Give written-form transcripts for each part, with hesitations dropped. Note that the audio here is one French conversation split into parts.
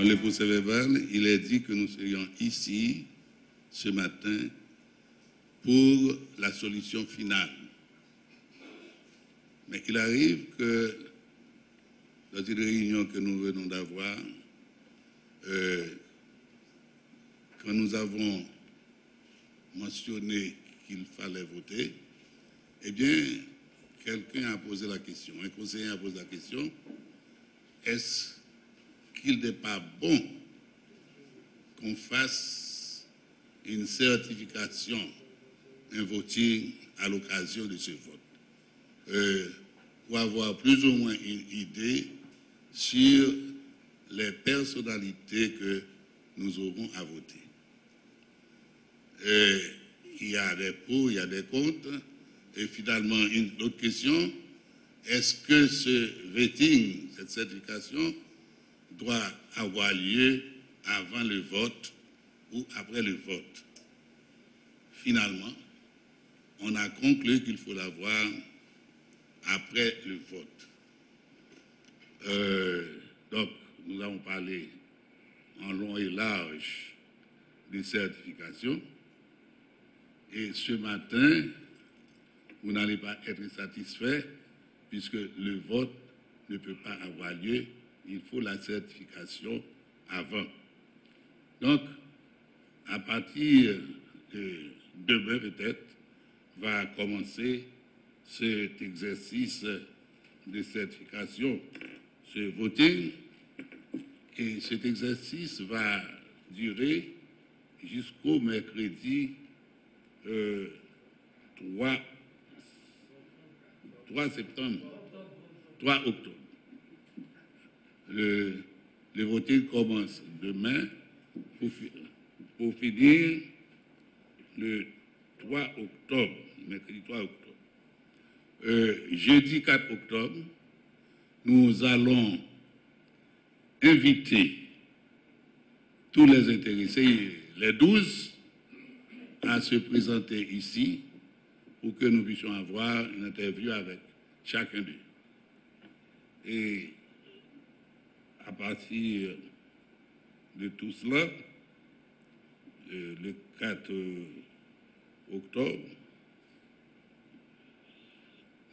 Dans le procès-verbal, il est dit que nous serions ici ce matin pour la solution finale. Mais il arrive que dans une réunion que nous venons d'avoir, quand nous avons mentionné qu'il fallait voter, eh bien, quelqu'un a posé la question, un conseiller a posé la question, est-ce qu'il n'est pas bon qu'on fasse une certification, un voting à l'occasion de ce vote, pour avoir plus ou moins une idée sur les personnalités que nous aurons à voter. Il y a des pour, il y a des contre, et finalement, une autre question, est-ce que ce voting, cette certification, doit avoir lieu avant le vote ou après le vote? Finalement, on a conclu qu'il faut l'avoir après le vote. Donc, nous avons parlé en long et large des certifications. Et ce matin, vous n'allez pas être satisfait puisque le vote ne peut pas avoir lieu. Il faut la certification avant. Donc, à partir de demain peut-être, va commencer cet exercice de certification, ce voting. Et cet exercice va durer jusqu'au mercredi 3 octobre. Le voting commence demain pour finir le 3 octobre, mercredi 3 octobre. Jeudi 4 octobre, nous allons inviter tous les intéressés, les 12, à se présenter ici pour que nous puissions avoir une interview avec chacun d'eux. Et à partir de tout cela, le 4 octobre,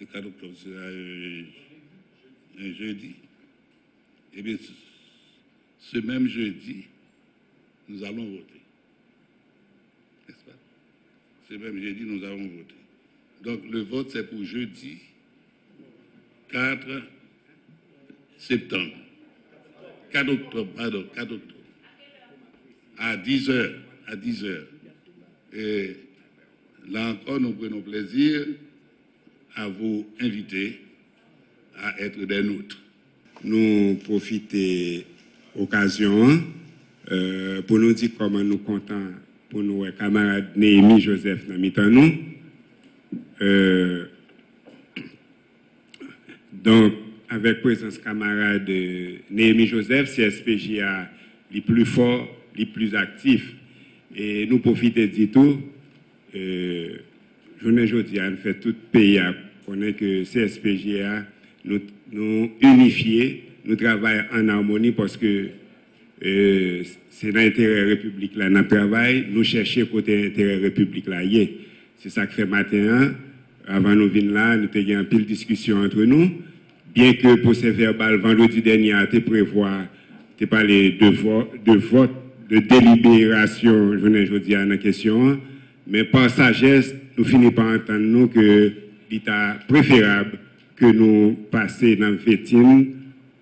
le 4 octobre sera un jeudi, et bien ce même jeudi, nous allons voter. N'est-ce pas? Ce même jeudi, nous allons voter. Donc le vote, c'est pour jeudi 4 septembre. 4 octobre, pardon, 4 octobre. À 10h. À 10h. Et là encore, nous prenons plaisir à vous inviter à être des nôtres. Nous profitons de l'occasion pour nous dire comment nous comptons pour nos camarades Néhémie Joseph dans nous. Donc, avec présence camarade Néhémie Joseph, CSPJA les plus forts, les plus actifs. Et nous profitons de tout. Journée aujourd'hui, nous fait tout pays à connaître que CSPJA nous unifiés, nous travaillons en harmonie parce que c'est l'intérêt république là, nous travaillons, nous cherchons côté intérêt république là. C'est ça que fait matin, avant nous venir là, nous avons eu une pile discussion entre nous. Bien que pour ce verbal, vendredi dernier, tu prévois, tu parlé de vote, de délibération, je ne dis pas la question, mais par sagesse, nous finissons par entendre nous que l'État préférable que nous passions dans le vétime,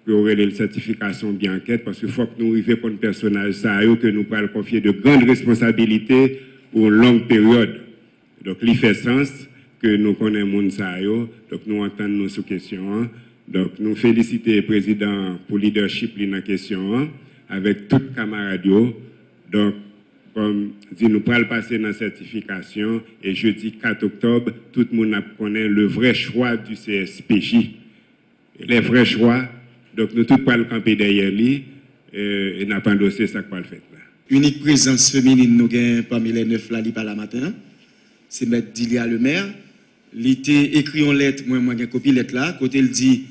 que nous aurons la certification bien enquête, parce qu'il faut que nous arrivions pour un personnage ça, que nous pourrons confier de grandes responsabilités pour une longue période. Donc, il fait sens que nous connaissons le monde ça, donc nous entendons nos sous-questions. Donc, nous félicitons le président pour le leadership dans la question, avec tous les camarades. Donc, comme dit, nous pourrons passer dans la certification et jeudi 4 octobre, tout le monde connaît le vrai choix du CSPJ. Les vrais choix. Donc, nous tous pourrons camper derrière lui et n'a pas endossé ça qu'on le fait là. Unique présence féminine, nous avons parmi les 9 là, par la matin. C'est M. Dilia le maire. Il était écrit en lettre, moi j'ai une copie lettre là, côté il dit,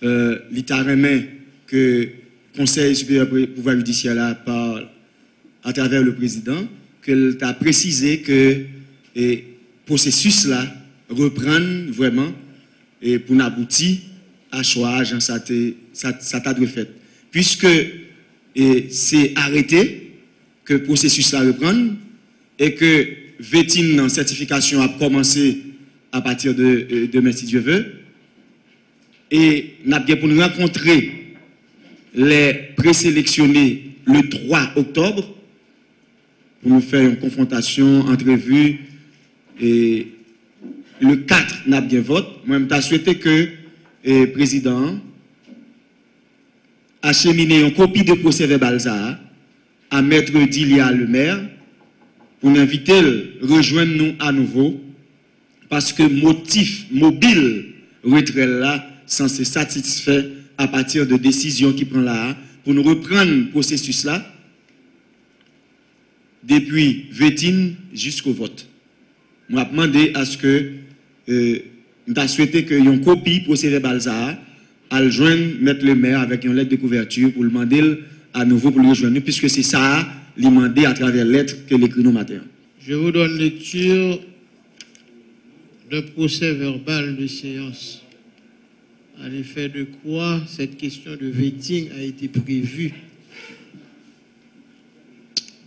l'État remet que Conseil supérieur du pouvoir judiciaire là, à travers le président, qu'elle t'a précisé que le processus là reprend vraiment et pour aboutir à choix agent ça t'a fait. Puisque c'est arrêté que le processus là reprend et que Vétine en certification a commencé à partir de demain si Dieu veut. Et nous avons pour nous rencontrer les présélectionnés le 3 octobre pour nous faire une confrontation, entrevue. Et le 4, nous avons bien vote. Moi, je souhaité que le président achemine une copie de procès verbal à Maître Dilia le maire pour nous inviter à rejoindre nous à nouveau parce que motif mobile retrait là censé satisfaire à partir de décisions qui prend là pour nous reprendre le processus là depuis Vétine jusqu'au vote. Je vais demander à ce que nous avons souhaité qu'il y ait une copie procès verbal à le joindre mettre le maire avec une lettre de couverture pour le demander à nouveau pour le rejoindre puisque c'est ça lui demander à travers lettre que l'écrit nous matin. Je vous donne lecture d'un procès verbal de séance. À l'effet de quoi cette question de vetting a été prévue.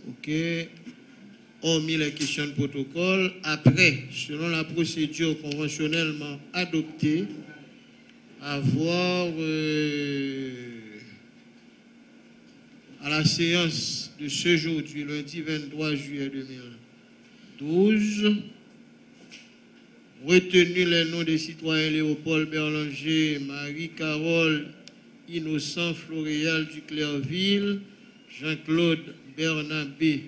Ok. Hormis les questions de protocole, après, selon la procédure conventionnellement adoptée, avoir à la séance de ce jour, du lundi 23 juillet 2012, retenu les noms des citoyens Léopold Berlanger, Marie-Carole Innocent Floréal du Clairville, Jean-Claude Bernabé,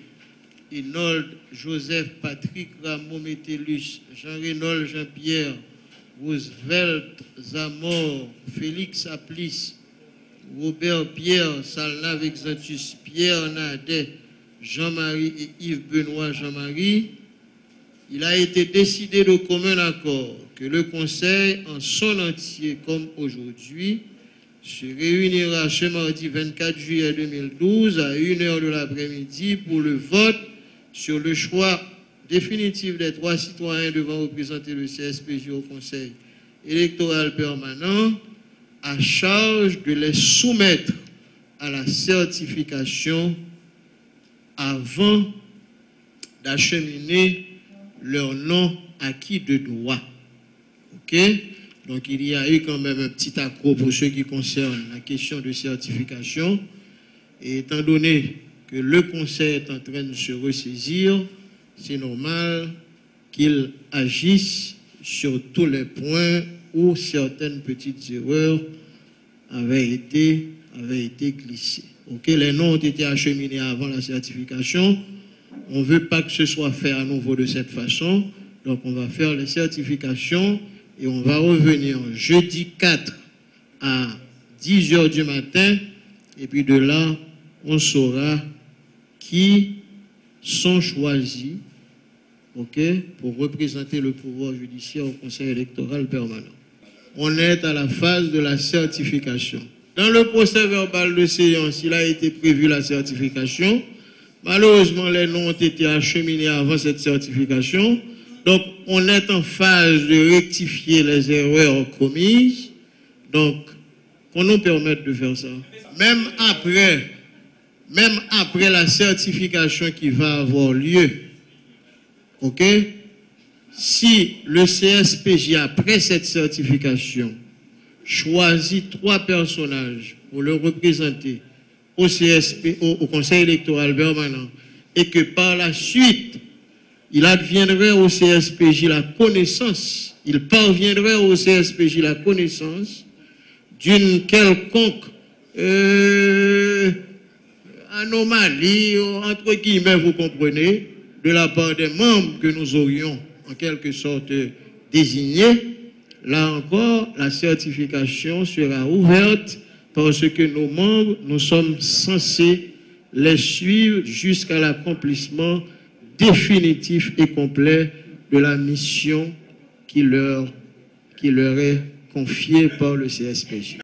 Inold Joseph Patrick Ramon Métellus, Jean-Rénold Jean-Pierre, Roosevelt Zamor, Félix Aplis, Robert Pierre Salnav Exantus, Pierre Nadet, Jean-Marie et Yves Benoît Jean-Marie, il a été décidé de commun accord que le Conseil en son entier, comme aujourd'hui, se réunira ce mardi 24 juillet 2012 à 1h de l'après-midi pour le vote sur le choix définitif des 3 citoyens devant représenter le CSPJ au Conseil électoral permanent, à charge de les soumettre à la certification avant d'acheminer leur nom acquis de droit. OK? Donc, il y a eu quand même un petit accro pour ce qui concerne la question de certification. Et étant donné que le Conseil est en train de se ressaisir, c'est normal qu'il agisse sur tous les points où certaines petites erreurs avaient été glissées. OK? Les noms ont été acheminés avant la certification. On ne veut pas que ce soit fait à nouveau de cette façon. Donc, on va faire les certifications et on va revenir jeudi 4 à 10h du matin. Et puis de là, on saura qui sont choisis, OK, pour représenter le pouvoir judiciaire au Conseil électoral permanent. On est à la phase de la certification. Dans le procès verbal de séance, il a été prévu la certification. Malheureusement, les noms ont été acheminés avant cette certification. Donc, on est en phase de rectifier les erreurs commises. Donc, qu'on nous permette de faire ça. Même après la certification qui va avoir lieu, OK? Si le CSPJ, après cette certification, choisit 3 personnages pour le représenter au Conseil électoral permanent et que par la suite, il adviendrait au CSPJ la connaissance, il parviendrait au CSPJ la connaissance d'une quelconque anomalie, entre guillemets, vous comprenez, de la part des membres que nous aurions en quelque sorte désignés. Là encore, la certification sera ouverte parce que nos membres, nous sommes censés les suivre jusqu'à l'accomplissement définitif et complet de la mission qui leur est confiée par le CSPJ.